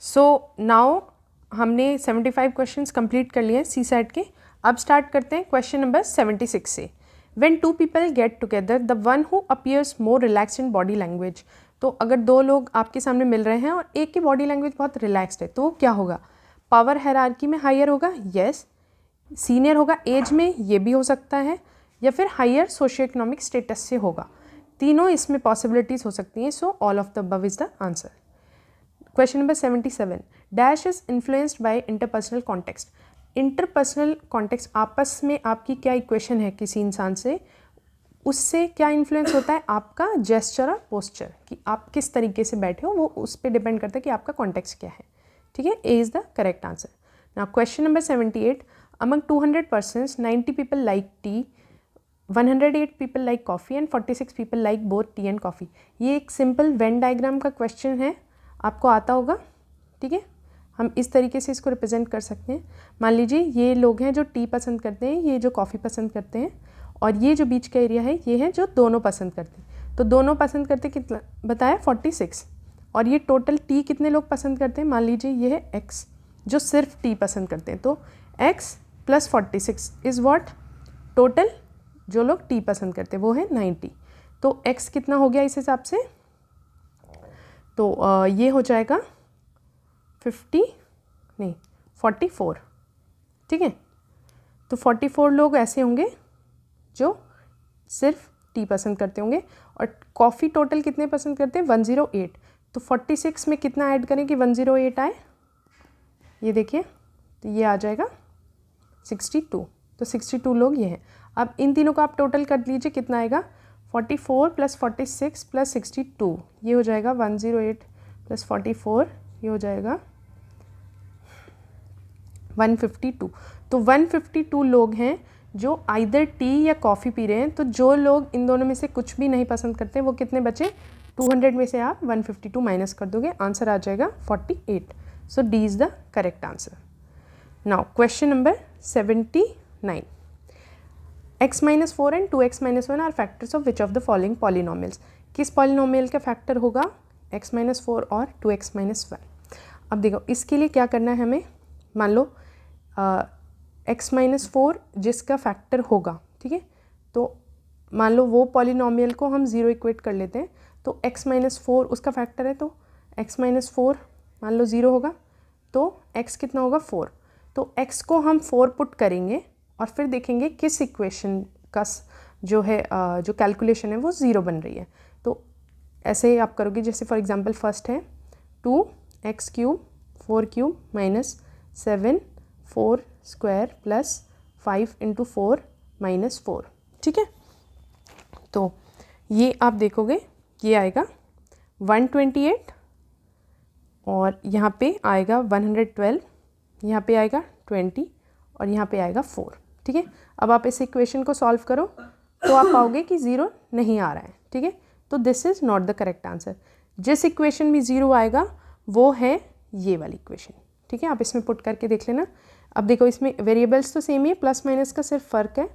So now हमने 75 questions complete कर लिए सी सेट के। अब स्टार्ट करते हैं क्वेश्चन नंबर 76 से। When two people get together the one who appears more relaxed in body language. तो अगर दो लोग आपके सामने मिल रहे हैं और एक की बॉडी लैंग्वेज बहुत रिलैक्स्ड है तो वो क्या होगा? पावर हायरार्की में हायर होगा, यस। सीनियर होगा एज में, ये भी हो सकता है, या फिर हायर सोशियो इकोनॉमिक स्टेटस से होगा। तीनों इसमें पॉसिबिलिटीज़ हो सकती हैं। So all of the above is the answer. Question number 77, dash is influenced by interpersonal context. Interpersonal context, आपस में आपकी क्या इक्वेशन है किसी इंसान से, उससे क्या इन्फ्लुएंस होता है? आपका जेस्चर और पोस्चर, कि आप किस तरीके से बैठे हो, वो उस पर डिपेंड करता है कि आपका कॉन्टेक्स्ट क्या है। ठीक है, ए is the correct answer. Now question number 78, among 200 persons 90 people like T, 108 people like coffee and 46 people like both T and coffee. ये एक सिंपल वेन डायग्राम का क्वेश्चन है, आपको आता होगा। ठीक है, हम इस तरीके से इसको रिप्रेजेंट कर सकते हैं। मान लीजिए ये लोग हैं जो टी पसंद करते हैं, ये जो कॉफ़ी पसंद करते हैं, और ये जो बीच का एरिया है ये है जो दोनों पसंद करते हैं। तो दोनों पसंद करते कितना बताया? 46। और ये टोटल टी कितने लोग पसंद करते हैं? मान लीजिए ये है एक्स जो सिर्फ टी पसंद करते हैं, तो x plus 46 is what? Total जो लोग टी पसंद करते हैं वो है 90। तो एक्स कितना हो गया इस हिसाब से? तो ये हो जाएगा 44। ठीक है, तो 44 लोग ऐसे होंगे जो सिर्फ टी पसंद करते होंगे। और कॉफ़ी टोटल कितने पसंद करते हैं? 108। तो 46 में कितना ऐड करें कि 108 आए? ये देखिए, तो ये आ जाएगा 62। तो 62 लोग ये हैं। अब इन तीनों को आप टोटल कर लीजिए, कितना आएगा? 44 प्लस 46 प्लस 62, ये हो जाएगा 108 प्लस 44, ये हो जाएगा 152। तो 152 लोग हैं जो आइदर टी या कॉफ़ी पी रहे हैं। तो जो लोग इन दोनों में से कुछ भी नहीं पसंद करते वो कितने बचे? 200 में से आप 152 माइनस कर दोगे, आंसर आ जाएगा 48। So D is the correct answer. Now question number 79, x minus 4 and 2x minus 1 are factors of which of the following polynomials. किस पॉलिनोमियल का फैक्टर होगा x माइनस 4 और 2x माइनस 1? अब देखो, इसके लिए क्या करना है हमें। मान लो x माइनस 4 जिसका फैक्टर होगा, ठीक है, तो मान लो वो पॉलिनोमियल को हम 0 इक्वेट कर लेते हैं। तो x माइनस 4 उसका फैक्टर है, तो x माइनस 4 मान लो 0 होगा, तो x कितना होगा? 4। तो x को हम 4 पुट करेंगे और फिर देखेंगे किस इक्वेशन का जो है जो कैलकुलेशन है वो 0 बन रही है। तो ऐसे आप करोगे, जैसे फॉर एग्जांपल फर्स्ट है 2x cube 4 cube minus 7 4 square plus 5 into 4 minus 4। ठीक है, तो ये आप देखोगे ये आएगा 128 और यहाँ पे आएगा 112, यहाँ पे आएगा 20 और यहाँ पे आएगा 4। ठीक है, अब आप इस इक्वेशन को सॉल्व करो तो आप पाओगे कि 0 नहीं आ रहा है। ठीक है, तो this is not the correct answer. जिस इक्वेशन में 0 आएगा वो है ये वाली इक्वेशन। ठीक है, आप इसमें पुट करके देख लेना। अब देखो, इसमें वेरिएबल्स तो सेम ही है, प्लस माइनस का सिर्फ फ़र्क है।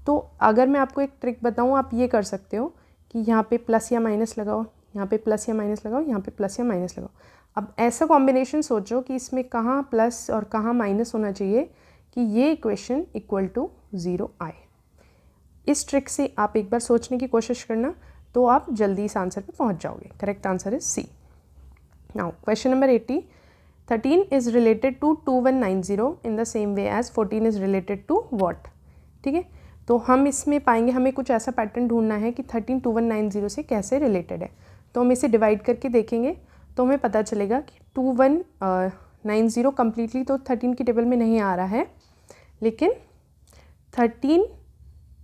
तो अगर मैं आपको एक ट्रिक बताऊँ, आप ये कर सकते हो कि यहाँ पे प्लस या माइनस लगाओ, यहाँ पे प्लस या माइनस लगाओ, यहाँ पे प्लस या माइनस लगाओ। अब ऐसा कॉम्बिनेशन सोचो कि इसमें कहाँ प्लस और कहाँ माइनस होना चाहिए कि ये इक्वेशन इक्वल टू 0 आए। इस ट्रिक से आप एक बार सोचने की कोशिश करना, तो आप जल्दी इस आंसर पे पहुँच जाओगे। Correct answer is C. Now question number 80, 13 is related to 2190 in the same way as 14 is related to what? ठीक है, तो हम इसमें पाएंगे, हमें कुछ ऐसा पैटर्न ढूंढना है कि 13 2190 से कैसे रिलेटेड है। तो हम इसे डिवाइड करके देखेंगे तो हमें पता चलेगा कि 2190 कम्प्लीटली तो 13 की टेबल में नहीं आ रहा है, लेकिन 13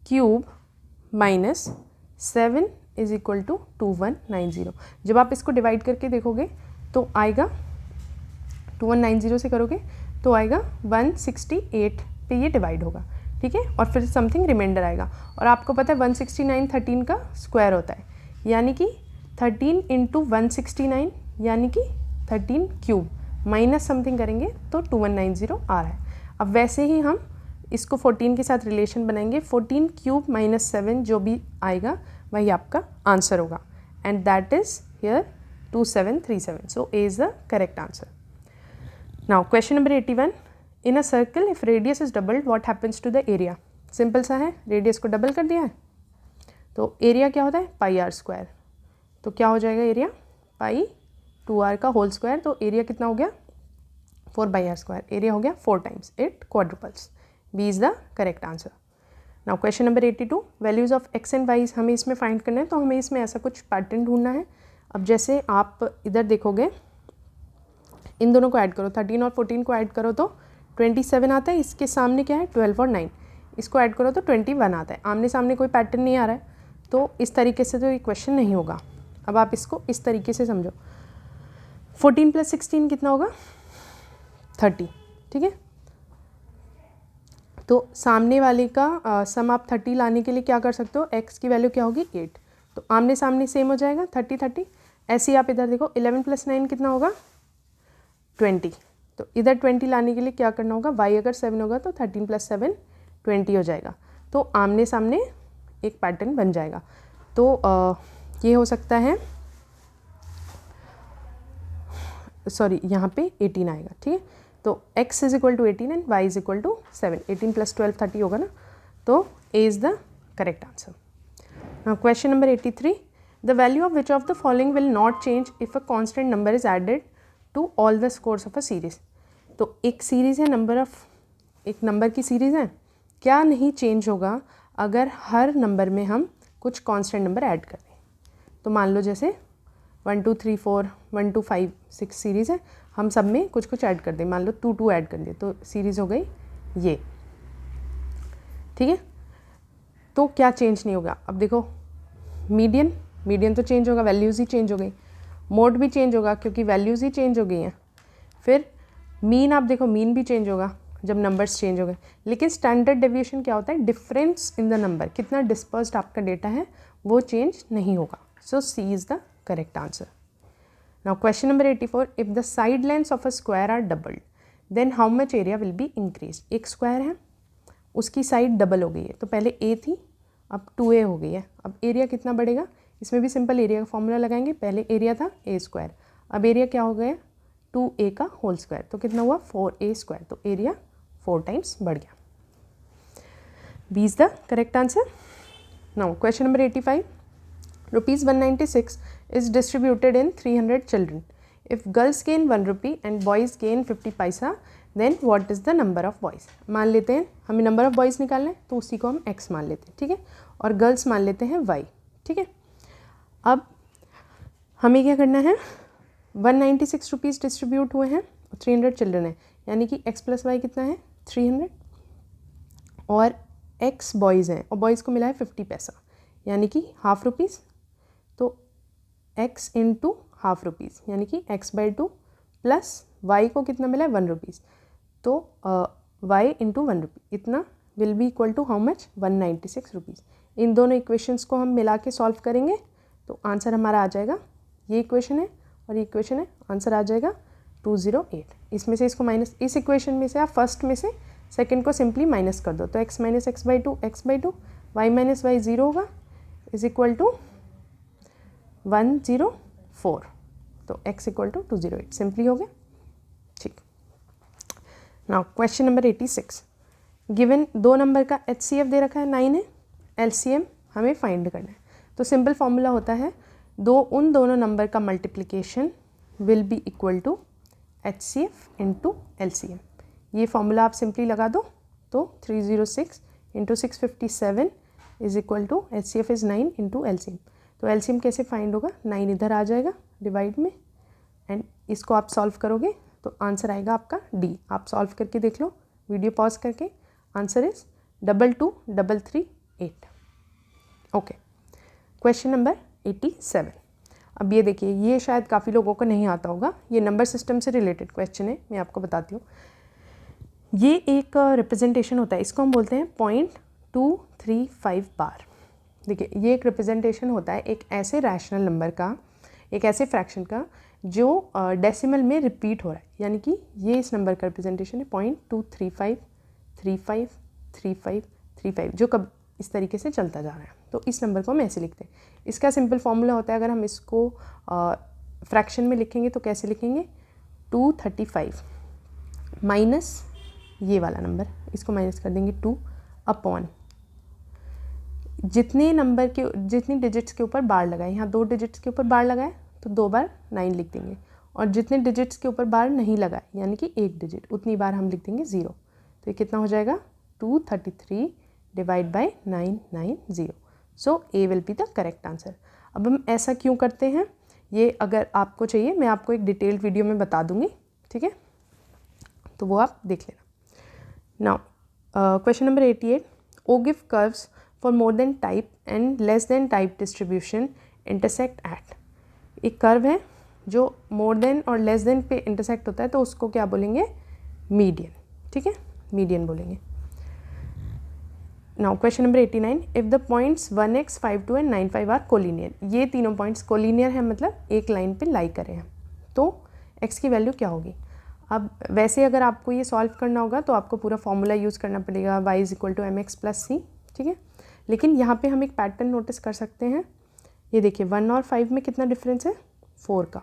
cube minus 7 is equal to 2190। जब आप इसको डिवाइड करके देखोगे तो आएगा 2190 से करोगे तो आएगा 168 पे ये डिवाइड होगा। ठीक है, और फिर समथिंग रिमाइंडर आएगा। और आपको पता है 169 13 का स्क्वायर होता है, यानी कि 13 इंटू 169 यानी कि 13 क्यूब माइनस समथिंग करेंगे तो 2190 आ रहा है। अब वैसे ही हम इसको 14 के साथ रिलेशन बनाएंगे, 14 क्यूब माइनस 7 जो भी आएगा वही आपका आंसर होगा, and that is here 2737। So A is the correct answer. Now question number 81, in a circle if radius is doubled what happens to the area. Simple सा है, रेडियस को डबल कर दिया है तो एरिया क्या होता है पाई आर स्क्वायर, तो क्या हो जाएगा एरिया पाई 2r का होल स्क्वायर, तो एरिया कितना हो गया 4/r स्क्वायर, एरिया हो गया 4 times it quadruples. B is the correct answer. Now question number 82, values of X and Y हमें इसमें फाइंड करना है, तो हमें इसमें ऐसा कुछ पैटर्न ढूंढना है। अब जैसे आप इधर देखोगे, इन दोनों को ऐड करो, 13 और 14 को ऐड करो तो 27 आता है, इसके सामने क्या है 12 और 9, इसको ऐड करो तो 21 आता है। आमने सामने कोई पैटर्न नहीं आ रहा है, तो इस तरीके से तो ये क्वेश्चन नहीं होगा। अब आप इसको इस तरीके से समझो, 14 + 16 कितना होगा 30, ठीक है। तो सामने वाले का सम आप 30 लाने के लिए क्या कर सकते हो, x की वैल्यू क्या होगी 8, तो आमने सामने सेम हो जाएगा 30। ऐसे ही आप इधर देखो 11 + 9 कितना होगा 20, तो इधर 20 लाने के लिए क्या करना होगा, y अगर 7 होगा तो 13 + 7 20 हो जाएगा, तो आमने सामने एक पैटर्न बन जाएगा। तो ये हो सकता है, सॉरी यहाँ पे 18 आएगा, ठीक है। तो x = 18 एंड y = 7, 18 + 12 30 होगा ना, तो A is the correct answer. Now question number 83, the value of which of the following will not change if a constant number is added to all the scores of a series. तो एक series है, एक number की series है, क्या नहीं change होगा अगर हर नंबर में हम कुछ कांस्टेंट नंबर ऐड कर दें। तो मान लो जैसे 1 2 3 4 1 2 5 6 सीरीज़ है, हम सब में कुछ कुछ ऐड कर दें, मान लो 2 2 ऐड कर दें, तो सीरीज़ हो गई ये, ठीक है। तो क्या चेंज नहीं होगा, अब देखो मीडियन तो चेंज होगा, वैल्यूज़ ही चेंज हो गई, मोड भी चेंज होगा क्योंकि वैल्यूज़ ही चेंज हो गई हैं। फिर मीन, आप देखो मीन भी चेंज होगा जब नंबर्स चेंज हो गए, लेकिन स्टैंडर्ड डेविएशन क्या होता है, डिफरेंस इन द नंबर, कितना डिस्पर्स्ड आपका डेटा है वो चेंज नहीं होगा। So C is the correct answer. Now question number 84, if the side lengths of a square are doubled then how much area will be increase. एक square है, उसकी side double हो गई है, तो पहले a थी अब 2a हो गई है, अब एरिया कितना बढ़ेगा, इसमें भी सिंपल एरिया का फॉर्मूला लगाएंगे, पहले एरिया था a², अब एरिया क्या हो गया 2a का होल स्क्वायर, तो कितना हुआ 4a², तो एरिया 4 टाइम्स बढ़ गया। B is the correct answer. Now question number 85, rupees 196 is distributed in 300 children. If girls gain 1 rupee and boys gain 50 paisa, then what is the number of boys? मान लेते हैं हमें number of boys निकालना है, तो उसी को हम x मान लेते हैं, ठीक है, और गर्ल्स मान लेते हैं y, ठीक है। अब हमें क्या करना है, 196 रुपीज़ डिस्ट्रीब्यूट हुए हैं, 300 चिल्ड्रन है, यानी कि x + y कितना है 300, और x बॉयज़ हैं और बॉयज़ को मिला है 50 पैसा, यानी कि ½ रुपीज़, तो x × ½ रुपीज़ यानी कि x/2 प्लस y को कितना मिला है 1 रुपीज़, तो y × 1 रुपी इतना will be equal to how much 196 rupees. इन दोनों इक्वेशंस को हम मिला के सॉल्व करेंगे तो आंसर हमारा आ जाएगा, ये इक्वेशन है और ये इक्वेशन है, आंसर आ जाएगा 208। इसमें से इसको माइनस, इस इक्वेशन में से आप फर्स्ट में से सेकंड को सिंपली माइनस कर दो, तो x - x/2 x/2, y - y 0 होगा इज इक्वल टू 104, तो x = 208 सिंपली हो गया, ठीक। नाउ क्वेश्चन नंबर 86, गिवन दो नंबर का HCF दे रखा है 9 है, LCM हमें फाइंड करना है, तो सिंपल फॉर्मूला होता है उन दोनों नंबर का multiplication will be equal to HCF × LCM। ये फॉर्मूला आप सिंपली लगा दो, तो 306 × 657 is equal to HCF is 9 × LCM। तो LCM कैसे फाइंड होगा, 9 इधर आ जाएगा डिवाइड में, एंड इसको आप सॉल्व करोगे तो आंसर आएगा आपका D। आप सॉल्व करके देख लो, वीडियो पॉज करके, answer is 22338। Okay, question number 87। अब ये देखिए, ये शायद काफ़ी लोगों को नहीं आता होगा, ये नंबर सिस्टम से रिलेटेड क्वेश्चन है, मैं आपको बताती हूँ। ये एक रिप्रेजेंटेशन होता है, इसको हम बोलते हैं 0.235 बार। देखिए, ये एक रिप्रेजेंटेशन होता है एक ऐसे रैशनल नंबर का, एक ऐसे फ्रैक्शन का जो डेसिमल में रिपीट हो रहा है, यानी कि ये इस नंबर का रिप्रेजेंटेशन है 0.235353535, जो कब इस तरीके से चलता जा रहा है, तो इस नंबर को हम ऐसे लिखते हैं। इसका सिंपल फॉर्मूला होता है, अगर हम इसको फ्रैक्शन में लिखेंगे तो कैसे लिखेंगे, 235 माइनस ये वाला नंबर, इसको माइनस कर देंगे 2 अपॉन जितने डिजिट्स के ऊपर बार लगाए, यहाँ 2 डिजिट्स के ऊपर बार लगाए तो 2 बार 9 लिख देंगे, और जितने डिजिट्स के ऊपर बार नहीं लगाए यानी कि 1 डिजिट, उतनी बार हम लिख देंगे 0। तो ये कितना हो जाएगा 233 divide by 990। So A will be the correct answer. अब हम ऐसा क्यों करते हैं, ये अगर आपको चाहिए मैं आपको एक डिटेल्ड वीडियो में बता दूंगी, ठीक है, तो वो आप देख लेना। Now question number 88, ogive curves for more than type and less than type distribution intersect at. एक कर्व है जो मोर देन और लेस देन पे इंटरसेक्ट होता है तो उसको क्या बोलेंगे, मीडियन, ठीक है, मीडियन बोलेंगे। Now question number 89, if the points 1x 52 and 95 are collinear. ये तीनों पॉइंट्स कोलिनियर है, मतलब एक लाइन पे लाई करे हैं, तो x की वैल्यू क्या होगी। अब वैसे अगर आपको ये सॉल्व करना होगा तो आपको पूरा फॉर्मूला यूज़ करना पड़ेगा, y = mx + c, ठीक है, लेकिन यहाँ पे हम एक पैटर्न नोटिस कर सकते हैं। ये देखिए 1 और 5 में कितना डिफरेंस है, 4 का,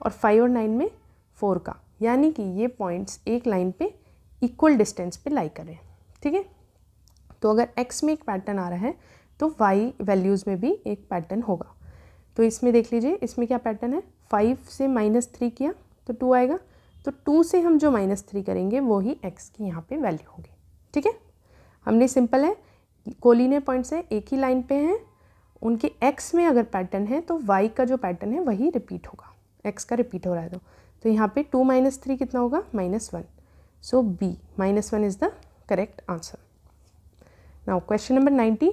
और 5 और 9 में 4 का, यानी कि ये पॉइंट्स एक लाइन पे इक्वल डिस्टेंस पे लाई कर रहे हैं, ठीक है। तो अगर x में एक पैटर्न आ रहा है तो y वैल्यूज़ में भी एक पैटर्न होगा। तो इसमें देख लीजिए, इसमें क्या पैटर्न है, 5 से -3 किया तो 2 आएगा, तो 2 से हम जो -3 करेंगे वो ही x की यहाँ पे वैल्यू होगी, ठीक है। हमने सिंपल है, कोलिनियर पॉइंट्स है, एक ही लाइन पे हैं, उनके x में अगर पैटर्न है तो y का जो पैटर्न है वही रिपीट होगा, x का रिपीट हो रहा है तो यहाँ पे 2 - 3 कितना होगा, -1। सो b -1 is the correct answer. Now question number 90,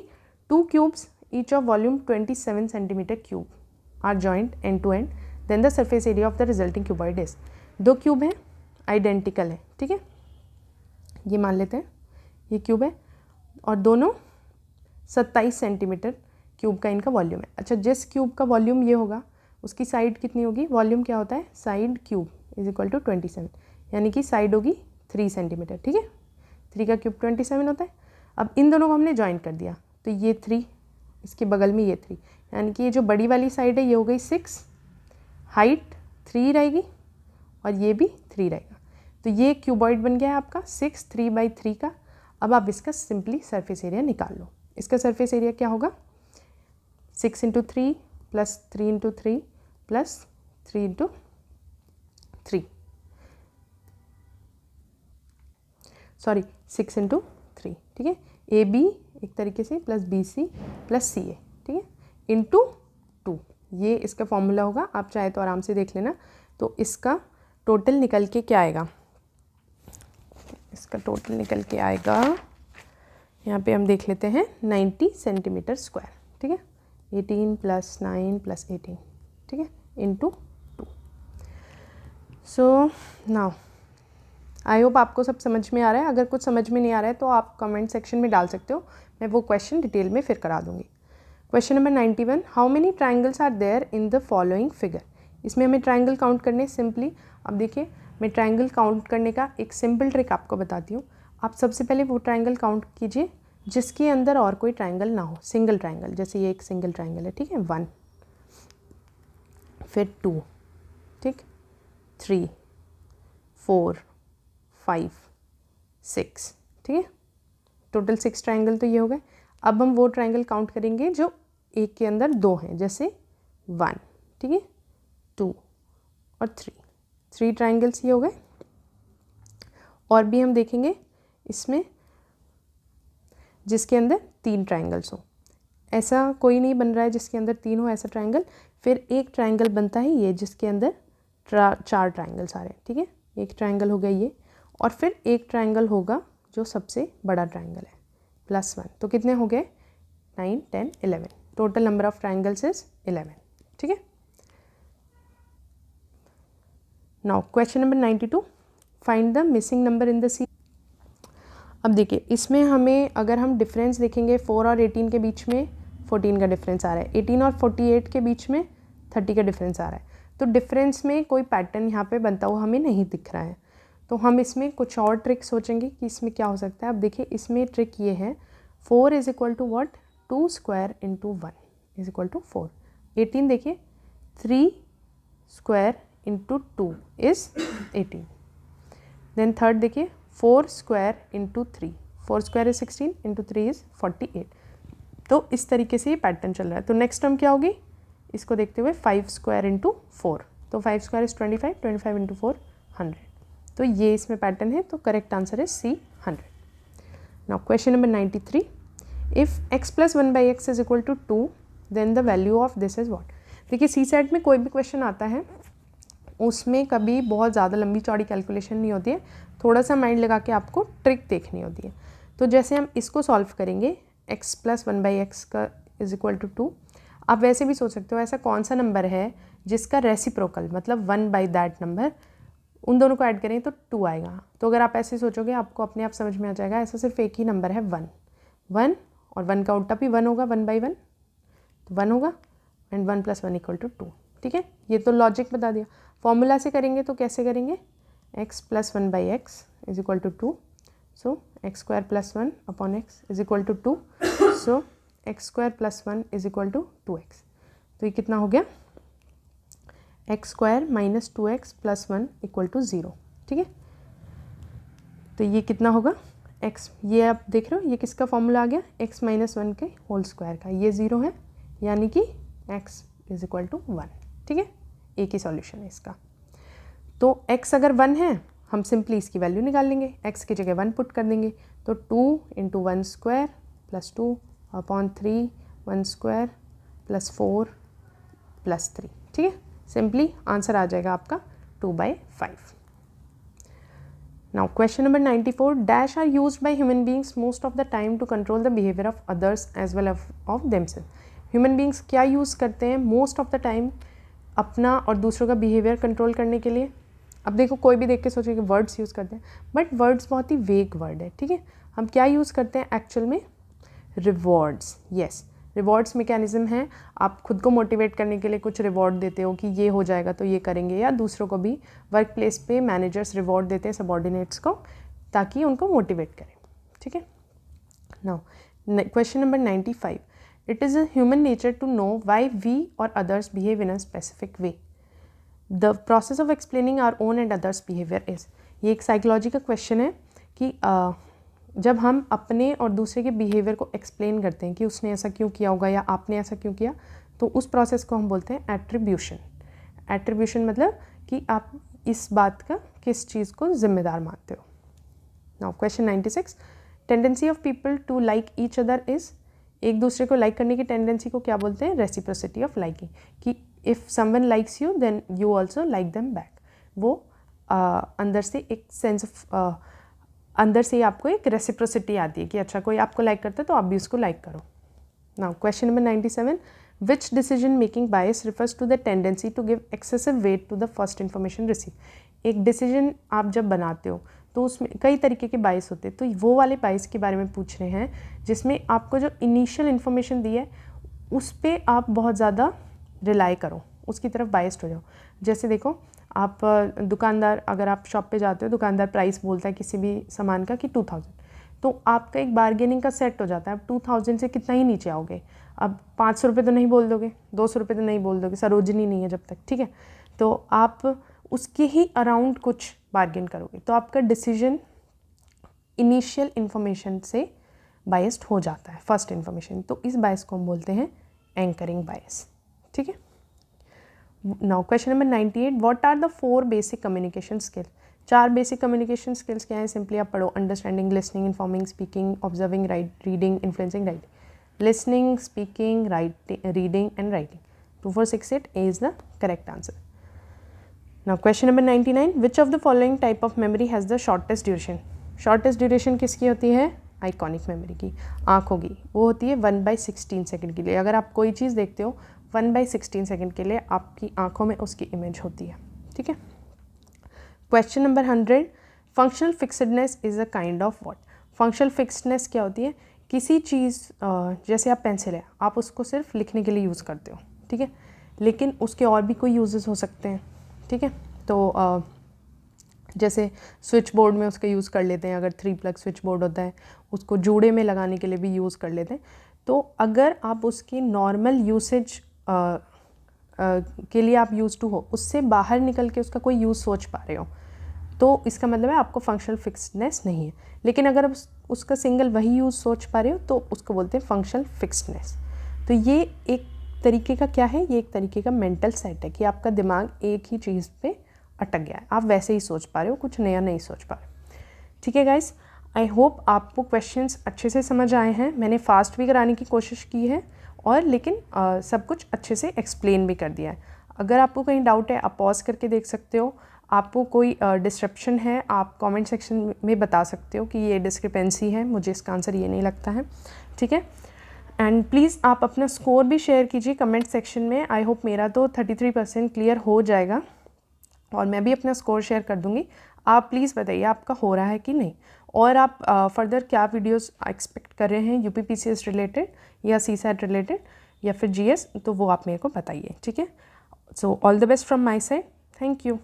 2 cubes each of volume 27 centimeter cube are joined end to end, then the surface area of the resulting cuboid is। 2 cube हैं, आइडेंटिकल है, ठीक है, ये मान लेते हैं ये क्यूब है और दोनों 27 सेंटीमीटर क्यूब का इनका वॉल्यूम है। अच्छा, जिस क्यूब का वॉल्यूम ये होगा उसकी साइड कितनी होगी, वॉल्यूम क्या होता है, साइड क्यूब = 27, यानी कि साइड होगी 3 सेंटीमीटर, ठीक है, 3 का क्यूब 27 होता है। अब इन दोनों को हमने ज्वाइन कर दिया तो ये 3, इसके बगल में ये 3, यानी कि ये जो बड़ी वाली साइड है ये हो गई 6, हाइट 3 रहेगी और ये भी 3 रहेगा, तो ये क्यूबॉइड बन गया है आपका 6 3/3 का। अब आप इसका सिंपली सरफेस एरिया निकाल लो। इसका सरफेस एरिया क्या होगा, 6 × 3 + 3 × 3 + 3 × 3, सॉरी 6 × 3, ठीक है, AB एक तरीके से प्लस BC + CA, ठीक है, इंटू 2, ये इसका फॉर्मूला होगा, आप चाहे तो आराम से देख लेना। तो इसका टोटल निकल के क्या आएगा, इसका टोटल निकल के आएगा, यहाँ पे हम देख लेते हैं 90 सेंटीमीटर स्क्वायर, ठीक है, 18 + 9 + 18, ठीक है, into 2। So now I hope आपको सब समझ में आ रहा है। अगर कुछ समझ में नहीं आ रहा है तो आप कमेंट सेक्शन में डाल सकते हो, मैं वो क्वेश्चन डिटेल में फिर करा दूंगी। Question number 91, how many triangles are there in the following figure. इसमें हमें ट्राइंगल काउंट करने सिंपली, अब देखिए मैं ट्राइंगल काउंट करने का एक सिंपल ट्रिक आपको बताती हूँ। आप सबसे पहले वो ट्राइंगल काउंट कीजिए जिसके अंदर और कोई ट्राइंगल ना हो, सिंगल ट्राइंगल, जैसे ये एक सिंगल ट्राइंगल है, ठीक है, 1, फिर 2, ठीक, 3 4 5 6, ठीक है, टोटल 6 ट्राइंगल तो ये हो गए। अब हम वो ट्राइंगल काउंट करेंगे जो एक के अंदर 2 हैं, जैसे 1, ठीक है, 2 और 3 ट्राइंगल्स ये हो गए। और भी हम देखेंगे इसमें जिसके अंदर 3 ट्राइंगल्स हो, ऐसा कोई नहीं बन रहा है जिसके अंदर 3 हो ऐसा ट्राइंगल। फिर एक ट्राइंगल बनता है ये जिसके अंदर 4 ट्राइंगल्स आ रहे हैं, ठीक है, एक ट्राइंगल हो गया ये, और फिर एक ट्राइंगल होगा जो सबसे बड़ा ट्राइंगल है +1, तो कितने हो गए 9 10 11, total number of triangles is 11, ठीक है। Now question number 92, find the missing number in the C. अब देखिए इसमें हमें अगर हम डिफरेंस देखेंगे 4 और 18 के बीच में 14 का डिफरेंस आ रहा है, 18 और 48 के बीच में 30 का डिफरेंस आ रहा है, तो डिफरेंस में कोई पैटर्न यहाँ पे बनता हुआ हमें नहीं दिख रहा है। तो हम इसमें कुछ और ट्रिक सोचेंगे कि इसमें क्या हो सकता है। अब देखिए इसमें ट्रिक ये है, 4 = व्हाट, 2 स्क्वायर × 1 = 4। 18 देखिए 3 स्क्वायर × 2 इज़ 18। देन थर्ड देखिए 4 square into 3, 4 square is 16 into 3 is 48। तो इस तरीके से ये पैटर्न चल रहा है। तो नेक्स्ट टर्म क्या होगी, इसको देखते हुए 5 स्क्वायर इंटू 4, तो 5 स्क्वायर इज 25, 25 इंटू 4 100। तो ये इसमें पैटर्न है, तो correct answer is C 100। Now question number 93, if x plus 1/x is equal to 2 then the value of this is what. देखिए सी सेट में कोई भी क्वेश्चन आता है उसमें कभी बहुत ज़्यादा लंबी चौड़ी कैलकुलेशन नहीं होती है, थोड़ा सा माइंड लगा के आपको ट्रिक देखनी होती है। तो जैसे हम इसको सॉल्व करेंगे x प्लस 1/x का इज इक्वल टू 2, आप वैसे भी सोच सकते हो ऐसा कौन सा नंबर है जिसका रेसिप्रोकल मतलब 1 बाई दैट नंबर, उन दोनों को ऐड करें तो 2 आएगा। तो अगर आप ऐसे सोचोगे आपको अपने आप समझ में आ जाएगा ऐसा सिर्फ एक ही नंबर है 1, 1 और 1 का उल्टा भी 1 होगा, 1/1 तो 1 होगा एंड 1 प्लस 1 इक्वल टू 2। ठीक है, ये तो लॉजिक बता दिया। फॉर्मूला से करेंगे तो कैसे करेंगे, x plus 1/x is equal to 2, so x square plus 1 upon x is equal to 2, so x square plus 1 is equal to 2x। तो ये कितना हो गया, x square minus 2x plus 1 equal to 0। ठीक है, तो ये कितना होगा x, ये आप देख रहे हो ये किसका फॉर्मूला आ गया, x माइनस 1 के होल स्क्वायर का, ये 0 है यानी कि x इज इक्वल टू 1। ठीक है, एक ही सॉल्यूशन है इसका। तो x अगर 1 है हम सिंपली इसकी वैल्यू निकाल लेंगे, x की जगह 1 पुट कर देंगे, तो 2 into 1 square plus 2 upon 3 1 square plus 4 plus 3। ठीक है, सिंपली आंसर आ जाएगा आपका 2/5। Now question number 94, dash are used by human beings most of the time to control the behaviour of others as well of themselves. Human beings क्या use करते हैं most of the time अपना और दूसरों का बिहेवियर कंट्रोल करने के लिए। अब देखो कोई भी देख के सोचे कि वर्ड्स यूज़ करते हैं, बट वर्ड्स बहुत ही वेग वर्ड है। ठीक है, हम क्या यूज़ करते हैं एक्चुअल में, रिवॉर्ड्स। यस, रिवॉर्ड्स मैकेनिज्म है, आप खुद को मोटिवेट करने के लिए कुछ रिवॉर्ड देते हो कि ये हो जाएगा तो ये करेंगे, या दूसरों को भी वर्क प्लेस पे मैनेजर्स रिवॉर्ड देते हैं सबॉर्डिनेट्स को ताकि उनको मोटिवेट करें। ठीक है, now question number 95, it is a human nature to know why we और others behave in a specific way, the process of explaining our own and others behaviour is. ये एक साइकोलॉजी का क्वेश्चन है कि जब हम अपने और दूसरे के बिहेवियर को एक्सप्लेन करते हैं कि उसने ऐसा क्यों किया होगा या आपने ऐसा क्यों किया, तो उस प्रोसेस को हम बोलते हैं एट्रीब्यूशन। एट्रीब्यूशन मतलब कि आप इस बात का किस चीज़ को जिम्मेदार मानते हो। Now question 96, tendency of people to like each other is. एक दूसरे को लाइक करने की टेंडेंसी को क्या बोलते हैं, रेसिप्रोसिटी ऑफ लाइकिंग, कि if someone likes you then you also like them back. वो अंदर से एक सेंस ऑफ अंदर से ही आपको एक रेसिप्रोसिटी आती है कि अच्छा कोई आपको लाइक करता है तो आप भी उसको लाइक करो। Now question number 97, which decision making bias refers to the tendency to give excessive weight to the first information receive. एक डिसीजन आप जब बनाते हो तो उसमें कई तरीके के बायस होते हैं, तो वो वाले बायस के बारे में पूछ रहे हैं जिसमें आपको जो इनिशियल इन्फॉर्मेशन दी है उस पर आप बहुत ज़्यादा रिलाई करो, उसकी तरफ बायस्ड हो जाओ। जैसे देखो आप दुकानदार, अगर आप शॉप पे जाते हो, दुकानदार प्राइस बोलता है किसी भी सामान का कि 2000, तो आपका एक बार्गेनिंग का सेट हो जाता है। अब 2000 से कितना ही नीचे आओगे, अब 500 रुपये तो नहीं बोल दोगे, 200 रुपये तो नहीं बोल दोगे, सरोजनी नहीं है जब तक। ठीक है, तो आप उसके ही अराउंड कुछ बार्गेन करोगे, तो आपका डिसीजन इनिशियल इन्फॉर्मेशन से बायस्ड हो जाता है, फर्स्ट इन्फॉर्मेशन। तो इस बायस को हम बोलते हैं एंकरिंग बायस। ठीक है, now question number 98, what are the 4 basic communication skills. 4 basic communication skills क्या है, सिंपली आप पढ़ो, understanding, listening, informing, speaking, observing, reading, influencing, writing. Listening, speaking, reading and writing. 2468 A is the correct answer. Now question number 99, which of the following type of memory has the shortest duration? Shortest duration किसकी होती है, iconic memory की, आँखों की, वो होती है 1/16 second के लिए। अगर आप कोई चीज़ देखते हो 1/16 सेकेंड के लिए आपकी आँखों में उसकी इमेज होती है। ठीक है, question number 100, functional fixedness is a kind of what. Functional fixedness क्या होती है, किसी चीज़ जैसे आप पेंसिल है, आप उसको सिर्फ लिखने के लिए यूज़ करते हो। ठीक है, लेकिन उसके और भी कोई यूजेस हो सकते हैं। ठीक है, तो जैसे स्विच बोर्ड में उसका यूज़ कर लेते हैं, अगर 3 प्लग स्विच बोर्ड होता है उसको जूड़े में लगाने के लिए भी यूज़ कर लेते हैं। तो अगर आप उसकी नॉर्मल यूसेज के लिए आप यूज़ टू हो, उससे बाहर निकल के उसका कोई यूज़ सोच पा रहे हो, तो इसका मतलब है आपको फंक्शनल फिक्सडनेस नहीं है। लेकिन अगर आप उसका सिंगल वही यूज़ सोच पा रहे हो तो उसको बोलते हैं फंक्शनल फिक्सडनेस। तो ये एक तरीके का क्या है, ये एक तरीके का मेंटल सेट है कि आपका दिमाग एक ही चीज़ पे अटक गया है, आप वैसे ही सोच पा रहे हो, कुछ नया नहीं सोच पा रहे। ठीक है गाइस, आई होप आपको क्वेश्चंस अच्छे से समझ आए हैं। मैंने फास्ट भी कराने की कोशिश की है और लेकिन सब कुछ अच्छे से एक्सप्लेन भी कर दिया है। अगर आपको कहीं डाउट है आप पॉज करके देख सकते हो, आपको कोई डिस्क्रिप्शन है आप कमेंट सेक्शन में बता सकते हो कि ये डिस्क्रिपेंसी है, मुझे इसका आंसर ये नहीं लगता है। ठीक है, एंड प्लीज़ आप अपना स्कोर भी शेयर कीजिए कमेंट सेक्शन में। आई होप मेरा तो 33% क्लियर हो जाएगा और मैं भी अपना स्कोर शेयर कर दूँगी। आप प्लीज़ बताइए आपका हो रहा है कि नहीं, और आप फर्दर क्या वीडियोस एक्सपेक्ट कर रहे हैं, UPPCS रिलेटेड या CSAT रिलेटेड या फिर GS, तो वो आप मेरे को बताइए। ठीक है, so all the best from my side, thank you.